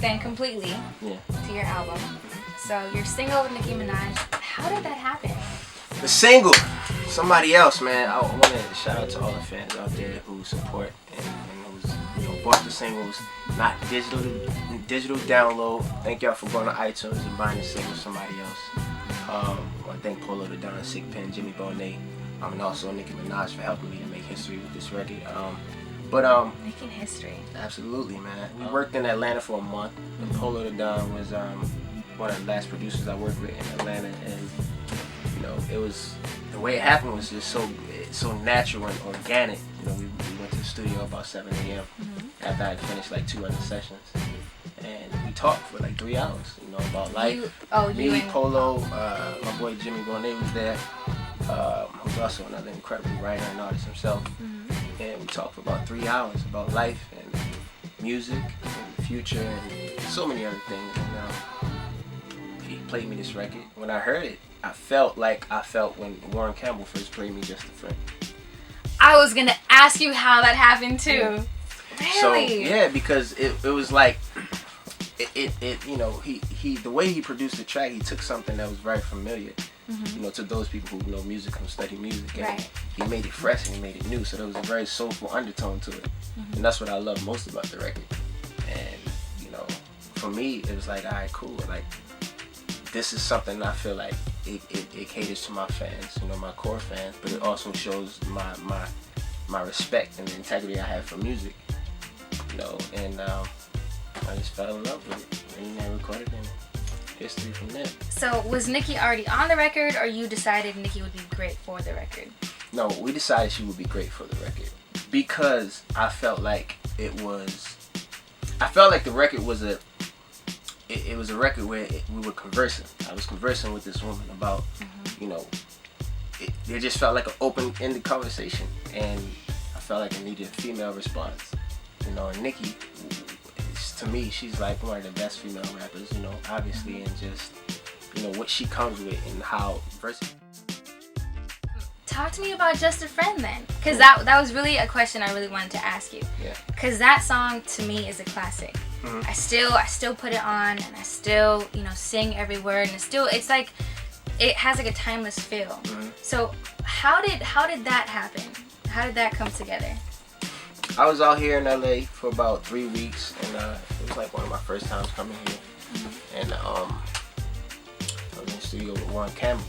fan completely to your album. So your single with Nicki Minaj, how did that happen? The single, somebody else, man. I want to shout out to all the fans out there who support and who's bought the singles, not digital download. Thank y'all for going to iTunes and buying the single with somebody else. I thank Polo the Don, Sick Pen, Jimmy Bonet, and also Nicki Minaj for helping me to make history with this record. Making history. Absolutely, man. We worked in Atlanta for a month, and Polo the Don was one of the last producers I worked with in Atlanta, and it was, the way it happened was just so natural and organic. We went to the studio about 7 a.m. After I had finished like 2 other sessions, and we talked for like 3 hours, about life. Polo, my boy Jimmy Bonet was there, who's also another incredible writer and artist himself. And we talked for about 3 hours about life and music and the future and so many other things. And he played me this record. When I heard it, I felt when Warren Campbell first played me Just a Friend. I was gonna ask you how that happened too. Yeah. Really? So because it was like he the way he produced the track, he took something that was very familiar, to those people who know music and study music, and he made it fresh and he made it new. So there was a very soulful undertone to it, and that's what I love most about the record. And for me, it was like, all right, cool, like this is something I feel like it caters to my fans, my core fans, but it also shows my respect and the integrity I have for music, and I just fell in love with it, and I recorded in history from there. So was Nicki already on the record, or you decided Nicki would be great for the record? No, we decided she would be great for the record because I felt like the record was it was a record where we were conversing. I was conversing with this woman about, it just felt like an open-ended conversation, and I felt like I needed a female response. And Nicki, to me, she's like one of the best female rappers, obviously, and just, what she comes with and how versatile. Talk to me about Just a Friend then, because that was really a question I really wanted to ask you. Yeah. Because that song to me is a classic. I still put it on, and I still sing every word, and it's like it has like a timeless feel. So how did that happen? How did that come together? I was out here in LA for about 3 weeks, and it was like one of my first times coming here. And I was in the studio with Warren Campbell,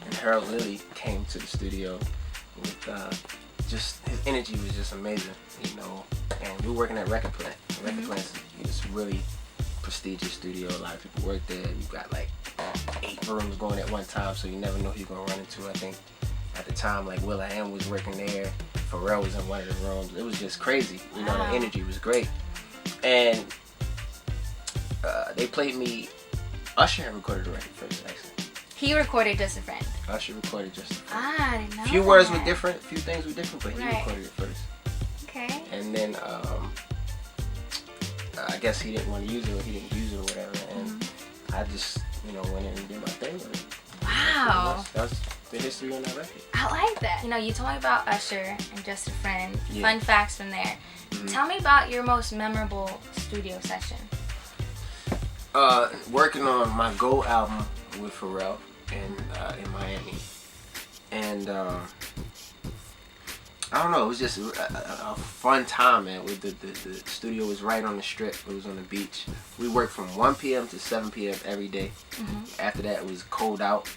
and Harold Lilly came to the studio with just his energy was just amazing, And we were working at Record Plant. Record Plant is a really prestigious studio. A lot of people work there. You got like 8 rooms going at one time, so you never know who you're gonna run into. I think at the time, like will.i.am was working there. Pharrell was in one of the rooms. It was just crazy. The energy was great. And they played me. Usher had recorded the record first, actually. He recorded Just a Friend. Usher recorded Just a Friend. I didn't know. Few words were different, few things were different, but he recorded it first. Okay. And then I guess he didn't want to use it, or he didn't use it, or whatever. And I just, went in and did my thing with it. Wow. That's the history on that record. I like that. You told me about Usher and Just a Friend. Fun facts from there. Tell me about your most memorable studio session. Working on my Go album with Pharrell in Miami. And I don't know, it was just a fun time, man. The studio was right on the strip. It was on the beach. We worked from 1 p.m. to 7 p.m. every day. After that, it was cold out,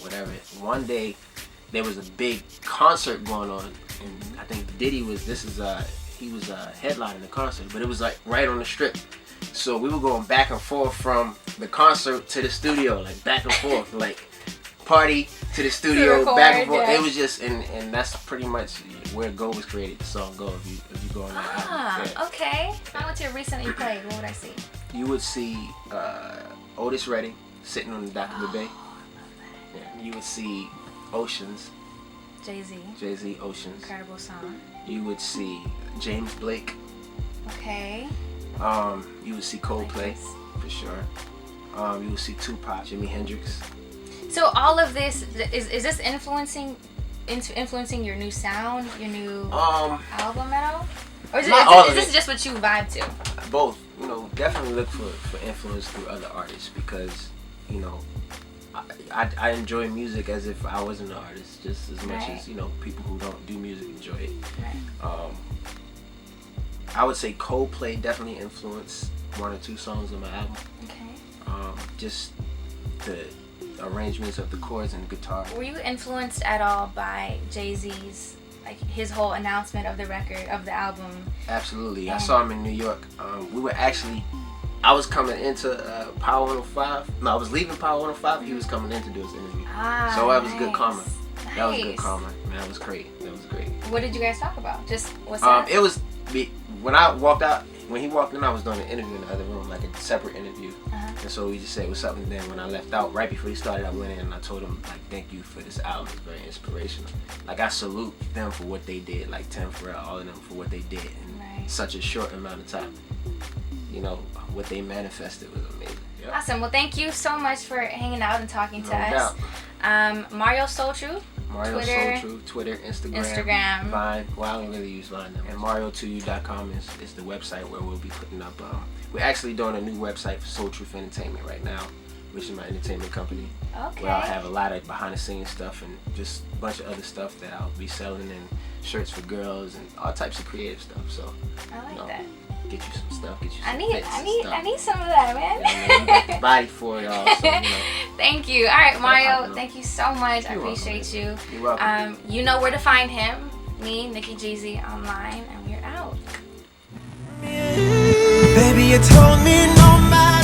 whatever. One day, there was a big concert going on, and I think Diddy was headlining the concert, but it was like right on the strip. So we were going back and forth from the concert to the studio, like back and forth, like party to the studio, back and forth. It was just, and that's pretty much where Go was created. The song Go, if you go on that album. Okay. If I went to a recent that you played, what would I see? You would see Otis Redding sitting on the dock of the bay. Yeah. You would see Oceans. Jay-Z, Oceans. Incredible song. You would see James Blake. Okay. You would see Coldplay, for sure. You would see Tupac, Jimi Hendrix. So all of this, is this influencing your new sound, your new album at all? Or is this just what you vibe to? Both. you know, definitely look for influence through other artists because, you know, I enjoy music as if I wasn't an artist just as much as, you know, people who don't do music enjoy it. I would say Coldplay definitely influenced 1 or 2 songs on my album. Just the arrangements of the chords and the guitar. Were you influenced at all by Jay-Z's, like his whole announcement of the record, of the album? Absolutely. I saw him in New York. We were actually, I was coming into Power 105. No, I was leaving Power 105. He was coming in to do his interview. So that was good karma. Nice. That was good karma. Man, that was great. That was great. What did you guys talk about? Just what's up? It was when I walked out. When he walked in, I was doing an interview in the other room, like a separate interview. And so we just said what's up. And then when I left out, right before he started, I went in and I told him, like, thank you for this album. It's very inspirational. Like, I salute them for what they did, like Tim, Pharrell, all of them for what they did in such a short amount of time. You know, what they manifested was amazing. Yep. Awesome. Well, thank you so much for hanging out and talking to us. Mario Soul True. Mario Twitter, Soul True, Twitter, Instagram, Vine. Well, I don't really use Vine now. And Mario2u.com is the website where we'll be putting up. We're actually doing a new website for Soul Truth Entertainment right now, which is my entertainment company. Okay. Where I'll have a lot of behind the scenes stuff and just a bunch of other stuff that I'll be selling, and shirts for girls and all types of creative stuff. So I like that. Get you some stuff. Get you some I need some of that, man. Yeah, you got the body for it all. So, you know. Thank you. All right, Mario. Thank you so much. I appreciate you. You're welcome. You know where to find him. Me, Nicky Jeezy, online, and we're out. Baby, you told me no matter